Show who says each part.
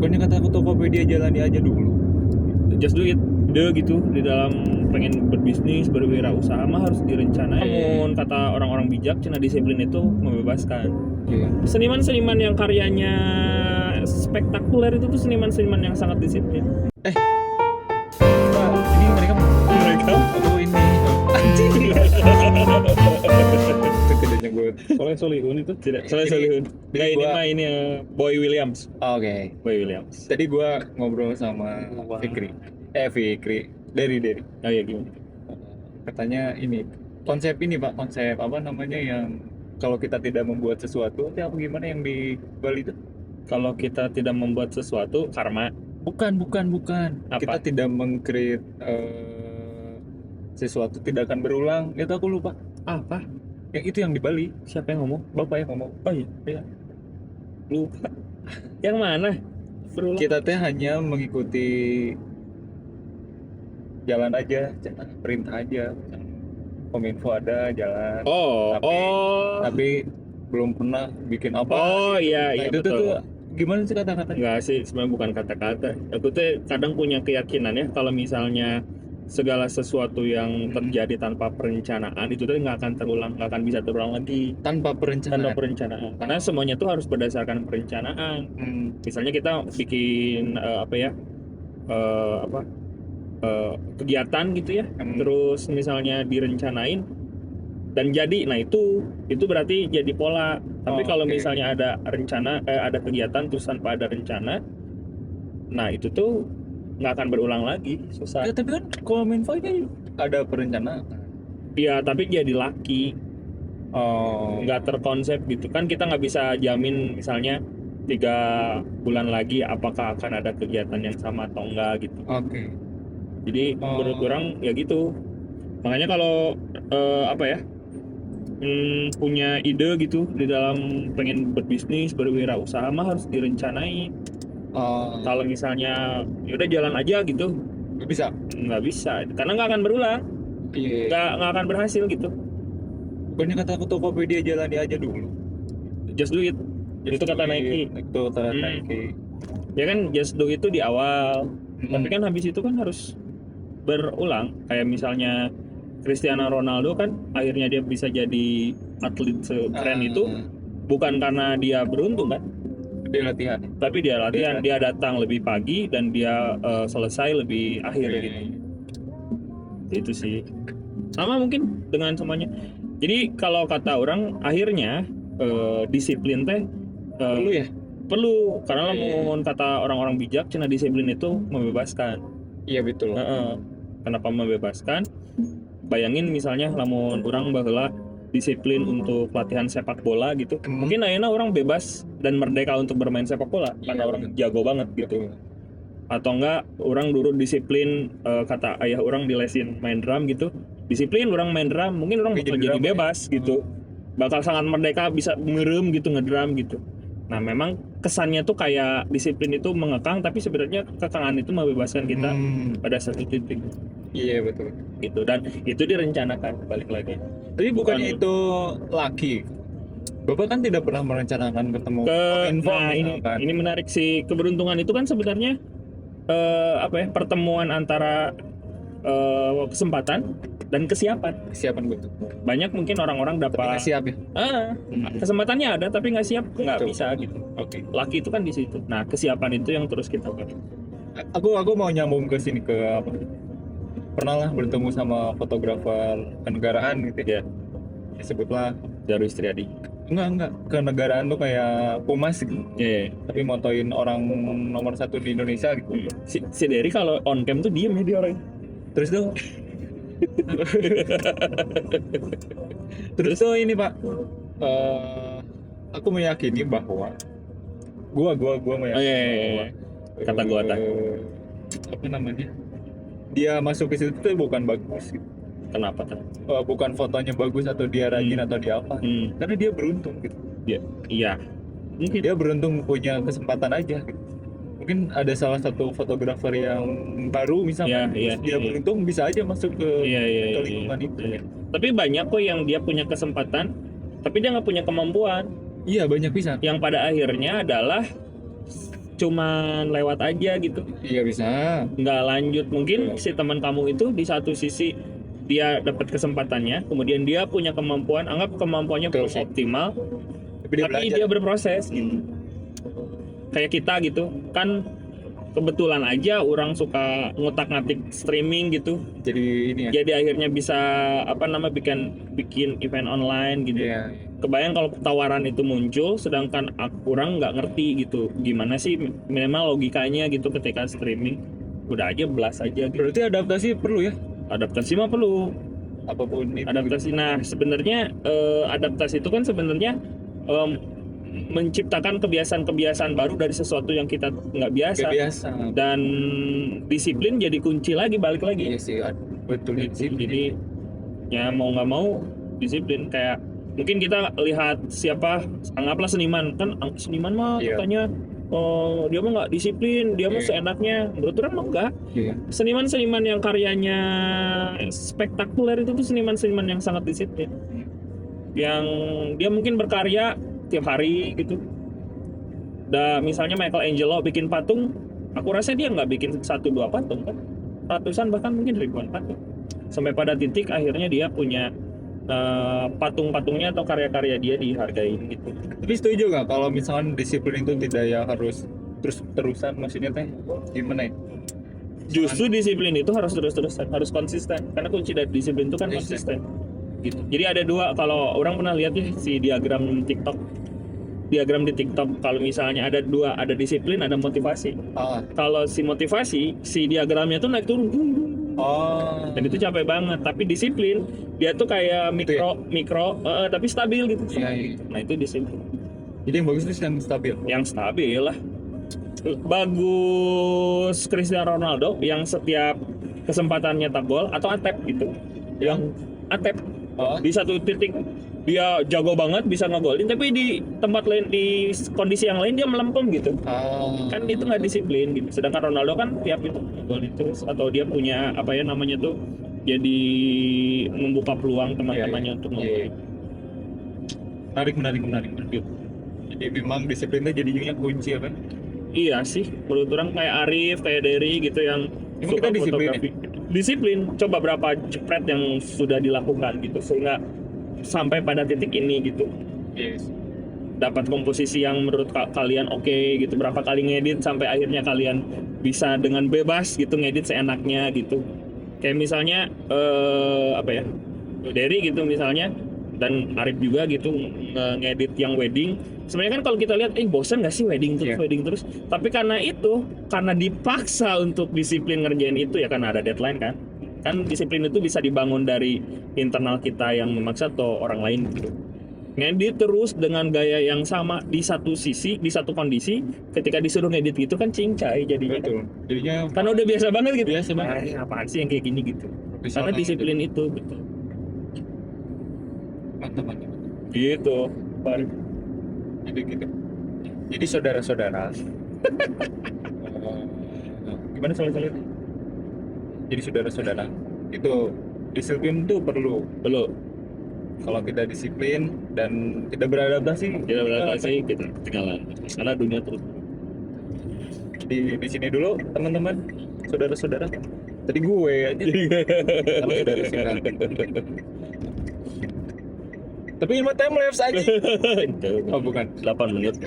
Speaker 1: Bukannya kata Tokopedia jalani aja dulu.
Speaker 2: Just do it deh gitu. Di dalam pengen berbisnis, berwirausaha mah harus direncanain. Namun kata orang-orang bijak, cina disiplin itu membebaskan.
Speaker 1: Iya.
Speaker 2: Seniman-seniman yang karyanya spektakuler itu tuh seniman-seniman yang sangat disiplin.
Speaker 1: Pak, ini mereka atau ini anjing. Itu kedenya gue.
Speaker 2: Soleh Solihun itu tidak. Soleh
Speaker 1: Ini-
Speaker 2: Solihun.
Speaker 1: ini
Speaker 2: Nah, ini
Speaker 1: gua-
Speaker 2: mah ini Boy Williams.
Speaker 1: Oke.
Speaker 2: Boy Williams.
Speaker 1: Tadi gue ngobrol sama
Speaker 2: Wah.
Speaker 1: Fikri. Dari.
Speaker 2: Oh iya gimana?
Speaker 1: Katanya ini konsep ini Pak, konsep apa namanya yang kalau kita tidak membuat sesuatu, itu apa gimana yang di Bali itu?
Speaker 2: Kalau kita tidak membuat sesuatu, karma.
Speaker 1: Bukan.
Speaker 2: Apa?
Speaker 1: Kita tidak meng-create sesuatu tidak akan berulang. Itu aku lupa.
Speaker 2: Apa?
Speaker 1: Yang itu yang di Bali.
Speaker 2: Siapa yang ngomong?
Speaker 1: Bapak yang ngomong.
Speaker 2: Oh iya. Lupa. Yang mana? Berulang.
Speaker 1: Kita teh hanya mengikuti jalan aja, perintah aja. Kominfo ada jalan. Tapi belum pernah bikin apa.
Speaker 2: Oh iya
Speaker 1: Nah,
Speaker 2: iya
Speaker 1: itu
Speaker 2: betul.
Speaker 1: tuh gimana sih kata-katanya?
Speaker 2: Enggak sih, sebenarnya bukan kata-kata. Aku tuh kadang punya keyakinan ya kalau misalnya segala sesuatu yang terjadi tanpa perencanaan itu tuh nggak akan terulang, nggak akan bisa terulang lagi
Speaker 1: Tanpa perencanaan.
Speaker 2: tanpa perencanaan. Karena semuanya tuh harus berdasarkan perencanaan. Misalnya kita bikin kegiatan gitu ya, terus misalnya direncanain dan jadi, nah itu berarti jadi pola. Tapi kalau
Speaker 1: Oke.
Speaker 2: misalnya ada rencana, ada kegiatan terus tanpa ada rencana, nah itu tuh nggak akan berulang lagi, susah.
Speaker 1: Ya, tapi kan Kominfo ini ada perencanaan.
Speaker 2: Iya, tapi jadi laki,
Speaker 1: Oh,
Speaker 2: nggak terkonsep gitu kan. Kita nggak bisa jamin misalnya 3 bulan lagi apakah akan ada kegiatan yang sama atau enggak gitu.
Speaker 1: oke.
Speaker 2: Jadi menurut orang ya gitu. Makanya kalau punya ide gitu di dalam pengen berbisnis, berwirausaha mah harus direncanain. Kalau misalnya yaudah jalan aja gitu,
Speaker 1: Bisa.
Speaker 2: nggak bisa, karena nggak akan berulang,
Speaker 1: Iya.
Speaker 2: nggak akan berhasil gitu.
Speaker 1: Bukannya kata Tokopedia jalani aja dulu.
Speaker 2: Just do it. Itu kata Nike.
Speaker 1: Itu kata
Speaker 2: Hmm.
Speaker 1: Nike.
Speaker 2: Ya kan, just do itu di awal. Tapi kan habis itu kan harus berulang. Kayak misalnya Cristiano Ronaldo kan akhirnya dia bisa jadi atlet sekeren itu bukan karena dia beruntung kan,
Speaker 1: Dia latihan.
Speaker 2: tapi dia latihan, dia datang lebih pagi dan dia selesai lebih akhir gitu. Itu sih sama mungkin dengan semuanya. Jadi kalau kata orang akhirnya disiplin teh
Speaker 1: Perlu ya?
Speaker 2: perlu, karena lamun kata orang-orang bijak, cina disiplin itu membebaskan.
Speaker 1: Iya betul.
Speaker 2: Kenapa membebaskan? Bayangin misalnya lamun orang baheula disiplin untuk latihan sepak bola gitu. Mungkin ayeuna orang bebas dan merdeka untuk bermain sepak bola karena orang jago banget gitu. Atau enggak orang dulu disiplin, kata ayah orang dilesin main drum gitu. Disiplin orang main drum, mungkin orang bakal jadi bebas gitu. Bakal sangat merdeka, bisa ngerem gitu, ngedrum gitu. Nah, memang kesannya tuh kayak disiplin itu mengekang, tapi sebenarnya kekangan itu membebaskan kita pada satu titik.
Speaker 1: Iya betul.
Speaker 2: Gitu, dan itu direncanakan balik lagi.
Speaker 1: Tapi bukannya itu laki. Bapak kan tidak pernah merencanakan ketemu Kominfo.
Speaker 2: Nah, ini menarik sih. Keberuntungan itu kan sebenarnya pertemuan antara kesempatan dan kesiapan.
Speaker 1: Kesiapan betul.
Speaker 2: Banyak mungkin orang-orang
Speaker 1: Tapi
Speaker 2: dapat
Speaker 1: nggak siap ya.
Speaker 2: kesempatannya ada tapi nggak siap, nggak
Speaker 1: Betul.
Speaker 2: bisa gitu. Laki itu kan di situ. Nah, kesiapan itu yang terus kita buat.
Speaker 1: Aku mau nyambung ke sini ke apa? Pernah lah bertemu sama fotografer kenegaraan gitu ya. Sebutlah
Speaker 2: Darwis Triadi.
Speaker 1: enggak kenegaraan tuh kayak Pumas gitu.
Speaker 2: Iya.
Speaker 1: Tapi motoin orang nomor 1 di Indonesia gitu.
Speaker 2: Si Derry kalau on cam tuh diem ya dia orang.
Speaker 1: Terus tuh ini Pak, aku meyakini bahwa gua meyakini bahwa
Speaker 2: Kata gua tak.
Speaker 1: apa namanya, dia masuk ke situ tuh bukan bagus gitu.
Speaker 2: Kenapa tak?
Speaker 1: Bukan fotonya bagus atau dia rajin atau dia apa, karena dia beruntung gitu.
Speaker 2: Iya. Mungkin
Speaker 1: Dia beruntung punya kesempatan aja gitu. Mungkin ada salah satu fotografer yang baru misalnya, terus dia beruntung bisa aja masuk ke lingkungan itu.
Speaker 2: Tapi banyak kok yang dia punya kesempatan tapi dia nggak punya kemampuan.
Speaker 1: Iya banyak bisa.
Speaker 2: Yang pada akhirnya adalah cuman lewat aja gitu,
Speaker 1: Iya bisa.
Speaker 2: nggak lanjut. Mungkin si teman kamu itu di satu sisi dia dapat kesempatannya, kemudian dia punya kemampuan, anggap kemampuannya
Speaker 1: Betul
Speaker 2: belum
Speaker 1: sih.
Speaker 2: optimal,
Speaker 1: Tapi dia
Speaker 2: tapi
Speaker 1: belajar.
Speaker 2: dia berproses gitu. Kayak kita gitu kan, kebetulan aja orang suka ngutak-ngatik streaming gitu,
Speaker 1: Jadi ini ya.
Speaker 2: jadi akhirnya bisa bikin event online gitu.
Speaker 1: Iya.
Speaker 2: Kebayang kalau tawaran itu muncul, sedangkan orang nggak ngerti gitu gimana sih minimal logikanya gitu ketika streaming, udah aja blast aja gitu.
Speaker 1: Berarti adaptasi perlu ya.
Speaker 2: Adaptasi mah perlu.
Speaker 1: Apapun itu.
Speaker 2: Adaptasi. Nah sebenarnya adaptasi itu kan sebenarnya menciptakan kebiasaan-kebiasaan baru dari sesuatu yang kita nggak biasa.
Speaker 1: Kayak biasa.
Speaker 2: Dan disiplin jadi kunci lagi, balik lagi.
Speaker 1: Iya sih, betul
Speaker 2: Gitu.
Speaker 1: sih.
Speaker 2: Jadi ya mau nggak mau disiplin. Kayak mungkin kita lihat siapa, anggaplah seniman kan, seniman mah
Speaker 1: Iya.
Speaker 2: katanya dia mah nggak disiplin, dia mah
Speaker 1: Iya.
Speaker 2: seenaknya. Menurut orang mah enggak.
Speaker 1: Iya.
Speaker 2: Seniman-seniman yang karyanya spektakuler itu tuh seniman-seniman yang sangat disiplin, yang dia mungkin berkarya tiap hari gitu. Misalnya Michelangelo bikin patung, aku rasa dia nggak bikin 1-2 patung kan, ratusan bahkan mungkin ribuan patung, sampai pada titik akhirnya dia punya patung-patungnya atau karya-karya dia dihargai gitu.
Speaker 1: Tapi setuju nggak kalau misalkan disiplin itu tidak ya harus terus-terusan, maksudnya teh gimana ya?
Speaker 2: Justru disiplin itu harus terus-terusan, harus konsisten, karena kunci dari disiplin itu kan konsisten gitu. Jadi ada dua, kalau orang pernah lihat ya si diagram di TikTok, kalau misalnya ada dua, ada disiplin, ada motivasi. Kalau si motivasi, si diagramnya tuh naik turun, dan itu capek banget. Tapi disiplin, dia tuh kayak mikro, tapi stabil gitu.
Speaker 1: Iya.
Speaker 2: Nah itu disiplin.
Speaker 1: Jadi yang bagus itu yang stabil.
Speaker 2: Yang stabil lah. Bagus Cristiano Ronaldo yang setiap kesempatannya nyetak gol atau atep gitu. Yang atep di satu titik dia jago banget bisa ngegolin, tapi di tempat lain, di kondisi yang lain dia melempem gitu. Kan itu nggak disiplin gitu. Sedangkan Ronaldo kan tiap itu golin terus, atau dia punya jadi membuka peluang teman-temannya untuk ngegolin.
Speaker 1: Menarik. Jadi memang disiplin itu jadinya kunci apa?
Speaker 2: Iya sih, menurut orang kayak Arif, kayak Derry gitu yang
Speaker 1: Emang
Speaker 2: suka
Speaker 1: kita disiplin
Speaker 2: fotografi. Disiplin, coba berapa jepret yang sudah dilakukan gitu sehingga sampai pada titik ini gitu.
Speaker 1: Yes.
Speaker 2: Dapat komposisi yang menurut kalian oke gitu, berapa kali ngedit sampai akhirnya kalian bisa dengan bebas gitu ngedit seenaknya gitu. Kayak misalnya Derry gitu misalnya, dan Arif juga gitu ngedit yang wedding. Sebenarnya kan kalau kita lihat bosan nggak sih wedding terus, tapi karena dipaksa untuk disiplin ngerjain itu ya, karena ada deadline kan disiplin itu bisa dibangun dari internal kita yang memaksa atau orang lain gitu. Ngedit terus dengan gaya yang sama di satu sisi, di satu kondisi, ketika disuruh ngedit gitu kan cincai jadinya.
Speaker 1: Betul. Jadinya
Speaker 2: Karena udah biasa banget gitu.
Speaker 1: Biasa banget.
Speaker 2: Apaan sih yang kayak gini gitu. Karena disiplin itu gitu.
Speaker 1: Mantap.
Speaker 2: Gitu.
Speaker 1: Jadi saudara-saudara. Gimana soalnya? Jadi saudara-saudara, itu disiplin tuh perlu. Kalau kita disiplin dan tidak beradaptasi,
Speaker 2: kita ketinggalan. Karena dunia terus.
Speaker 1: Di sini dulu teman-teman, saudara-saudara. Tadi gue aja. Kalau saudara-saudara. Tapi ini mah time lapse aja. Oh bukan.
Speaker 2: 8 menit.